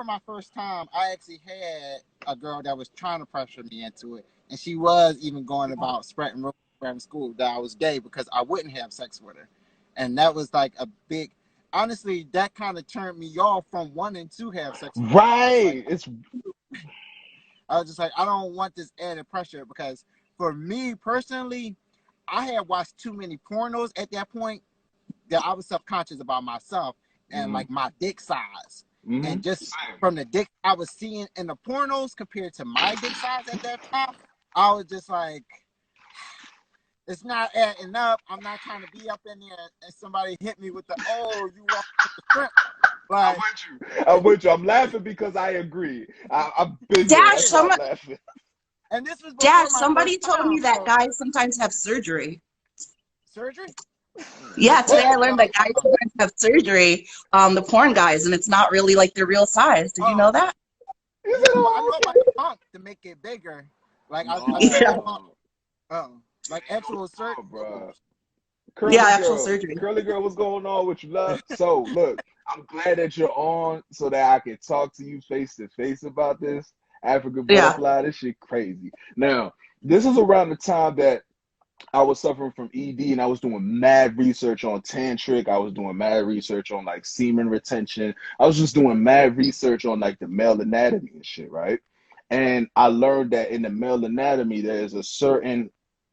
before my first time, I actually had a girl that was trying to pressure me into it, and she was even going about spreading rumors around school that I was gay because I wouldn't have sex with her, and that was like a big. Honestly, that kind of turned me off from wanting to have sex with her. Right. I was just like, I don't want this added pressure because for me personally, I had watched too many pornos at that point that I was self-conscious about myself and Mm-hmm. like my dick size. Mm-hmm. And just from the dick I was seeing in the pornos compared to my dick size at that time, I was just like, it's not adding up. I'm not trying to be up in there and somebody hit me with the, oh, you walk with the shrimp. I'm Like, with you. I'm with you. I'm laughing because I agree. I've been there. Dash, That's why I'm someone, laughing. and this was before Dash, my somebody first told time. me that So, guys sometimes have surgery. surgery? Yeah, today I Oh, learned that guys sometimes have surgery, the porn guys, and it's not really like their real size. Did you know that? Is yeah, it well, I all know about okay? the pump to make it bigger. Like, I seen the Yeah, pump. No. Oh, like actual surgery. Oh, bro. yeah, actual surgery. Curly girl, what's going on with you, love? So, look, I'm glad that you're on so that I can talk to you face to face about this. African Yeah, butterfly, this shit crazy. Now, this is around the time that I was suffering from ED and I was doing mad research on tantric. I was doing mad research on like semen retention. I was just doing mad research on like the male anatomy and shit, right? And I learned that in the male anatomy, there is a certain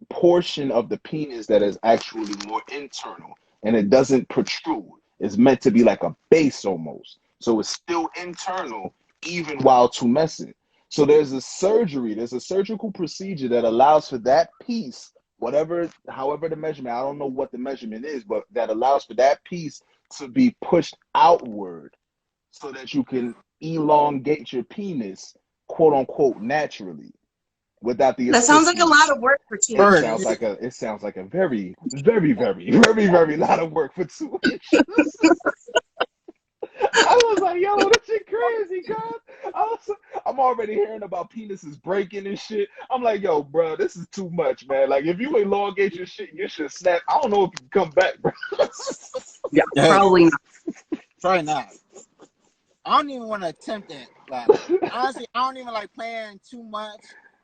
portion of the penis that is actually more internal and it doesn't protrude. It's meant to be like a base almost. So it's still internal even while tumescent. So there's a surgical procedure that allows for that piece, whatever, however the measurement, I don't know what the measurement is, but that allows for that piece to be pushed outward so that you can elongate your penis, quote unquote, naturally without the that sounds like a assistance. lot of work for 2 It Bird. sounds inches. like a very, very, very, very, very lot of work for 2 inches. I was like, yo, this shit crazy, God. I'm already hearing about penises breaking and shit. I'm like, yo, bro, this is too much, man. Like, if you elongate your shit, you should snap. I don't know if you can come back, bro. Yeah, Yeah, probably not. try not. I don't even want to attempt it. Like, honestly, I don't even like playing too much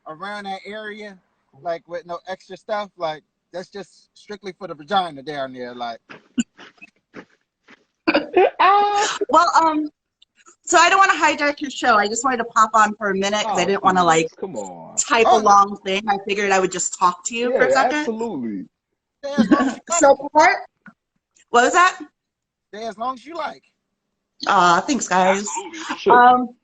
around that area, like with no extra stuff. Like, that's just strictly for the vagina down there. Like, Ah, Well, so I don't want to hijack your show. I just wanted to pop on for a minute because I oh, didn't want to like please, come on. type a oh no, long thing. I figured I would just talk to you for a Yeah, second. absolutely. stay as long as you like. So part, what was that? Stay as long as you like. Thanks, guys. Absolutely, no shit. Um,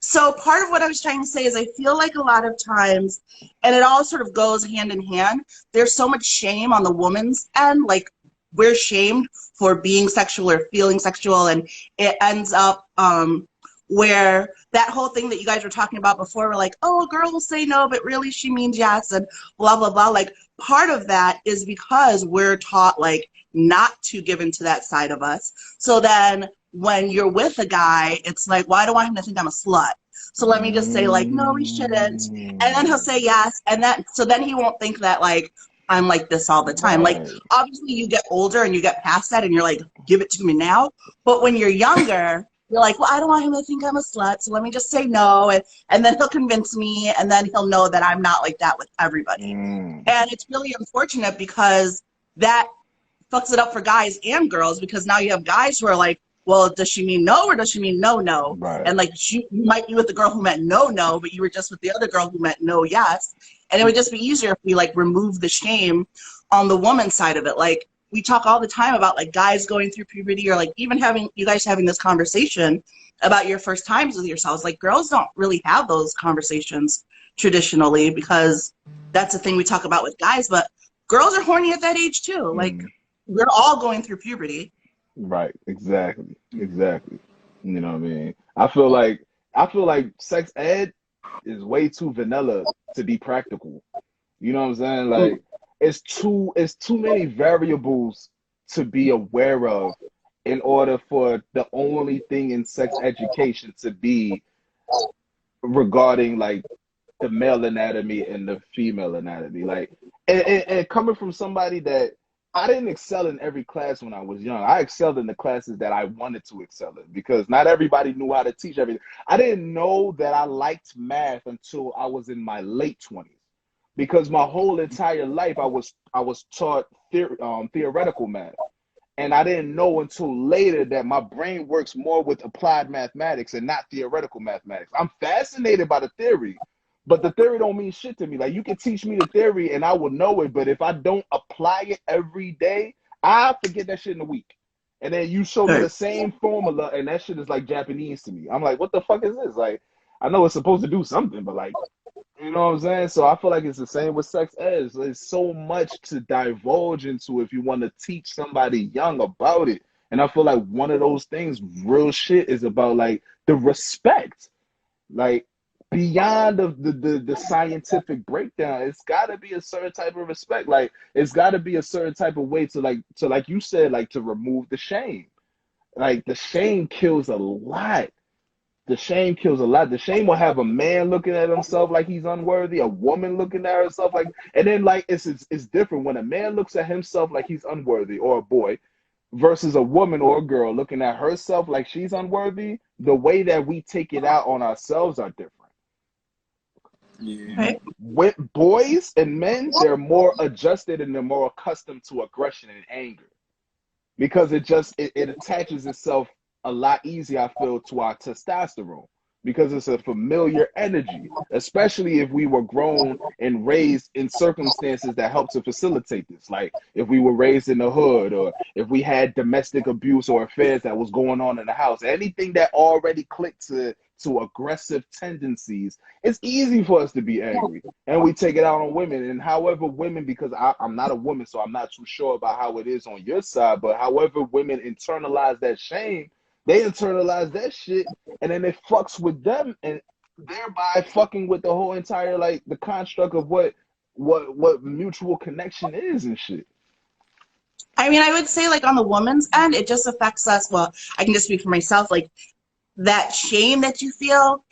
so part of what I was trying to say is I feel like a lot of times, and it all sort of goes hand in hand, there's so much shame on the woman's end. Like we're shamed for being sexual or feeling sexual, and it ends up where that whole thing that you guys were talking about before, we're like, oh, a girl will say no, but really she means yes, and blah, blah, blah. Like part of that is because we're taught like not to give into that side of us. So then when you're with a guy, it's like, well, I don't want him to think I'm a slut. So let me just say like, no, we shouldn't. And then he'll Mm, say yes. And then he won't think that like, I'm like this all the time. Like, right. obviously you get older and you get past that and you're like, give it to me now. But when you're younger, you're like, well, I don't want him to think I'm a slut. So let me just say no. And then he'll convince me. And then he'll know that I'm not like that with everybody. Mm, And it's really unfortunate because that fucks it up for guys and girls, because now you have guys who are like, well, does she mean no or does she mean no, no? right. And like you might be with the girl who meant no, no, but you were just with the other girl who meant no, yes. And it would just be easier if we like remove the shame on the woman side of it. Like we talk all the time about like guys going through puberty, or like even having you guys having this conversation about your first times with yourselves. Like girls don't really have those conversations traditionally because that's the thing we talk about with guys, but girls are horny at that age too. Like Mm, we're all going through puberty. right. Exactly. Exactly. You know what I mean? I feel like sex ed is way too vanilla to be practical. You know what I'm saying? Like it's too many variables to be aware of in order for the only thing in sex education to be regarding like the male anatomy and the female anatomy. Like and coming from somebody that I didn't excel in every class when I was young. I excelled in the classes that I wanted to excel in because not everybody knew how to teach everything. I didn't know that I liked math until I was in my late 20s because my whole entire life I was taught theoretical math. And I didn't know until later that my brain works more with applied mathematics and not theoretical mathematics. I'm fascinated by the theory, but the theory don't mean shit to me. Like you can teach me the theory and I will know it, but if I don't apply it every day, I forget that shit in a week. And then you show me the same formula and that shit is like Japanese to me. I'm like, what the fuck is this? Like, I know it's supposed to do something, but like, you know what I'm saying? So I feel like it's the same with sex ed. There's so much to divulge into if you want to teach somebody young about it. And I feel like one of those things, real shit, is about like the respect. Like beyond the scientific breakdown, it's gotta be a certain type of respect. Like it's gotta be a certain type of way to like you said, like to remove the shame. Like the shame kills a lot. The shame kills a lot. The shame will have a man looking at himself like he's unworthy, a woman looking at herself like, and then like it's different when a man looks at himself like he's unworthy, or a boy, versus a woman or a girl looking at herself like she's unworthy. The way that we take it out on ourselves are different. Yeah. Right. With boys and men, they're more adjusted and they're more accustomed to aggression and anger because it attaches itself a lot easier, I feel, to our testosterone because it's a familiar energy, especially if we were grown and raised in circumstances that help to facilitate this. Like if we were raised in the hood or if we had domestic abuse or affairs that was going on in the house, anything that already clicked to aggressive tendencies, it's easy for us to be angry and we take it out on women. And however women, because I'm not a woman, so I'm not too sure about how it is on your side, but however women internalize that shame, they internalize that shit and then it fucks with them and thereby fucking with the whole entire like the construct of what mutual connection is and shit. I mean, I would say like on the woman's end, it just affects us. Well, I can just speak for myself. Like that shame that you feel,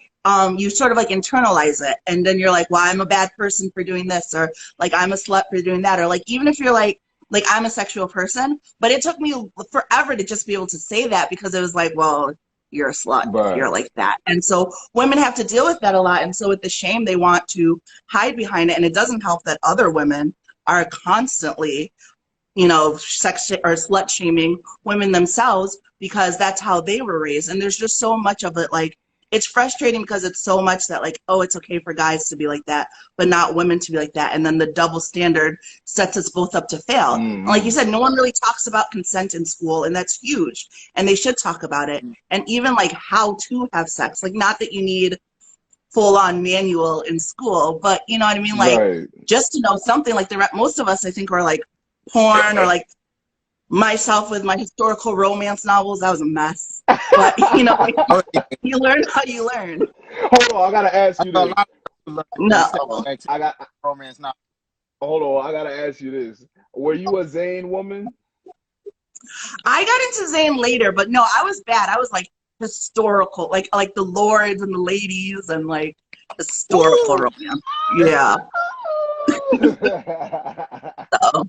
you sort of like internalize it, and then you're like, well, I'm a bad person for doing this, or like I'm a slut for doing that, or like even if you're like I'm a sexual person, but it took me forever to just be able to say that because it was like, well, you're a slut if you're like that. And so women have to deal with that a lot. And so with the shame, they want to hide behind it. And it doesn't help that other women are constantly, you know, sex or slut shaming women themselves because that's how they were raised. And there's just so much of it. Like, it's frustrating because it's so much that like, oh, it's okay for guys to be like that, but not women to be like that. And then the double standard sets us both up to fail. Mm-hmm. Like you said, no one really talks about consent in school, and that's huge. And they should talk about it. And even like how to have sex, like not that you need full on manual in school, but you know what I mean? Like just to know something like most of us, I think, are like porn or like myself with my historical romance novels. That was a mess. But you know, like, you learn how you learn. Hold on, I gotta ask you this. No, I got romance now. Hold on, I gotta ask you this. Were you a Zayn woman? I got into Zayn later, but no, I was bad. I was like historical, like the lords and the ladies and like historical romance. Yeah. So,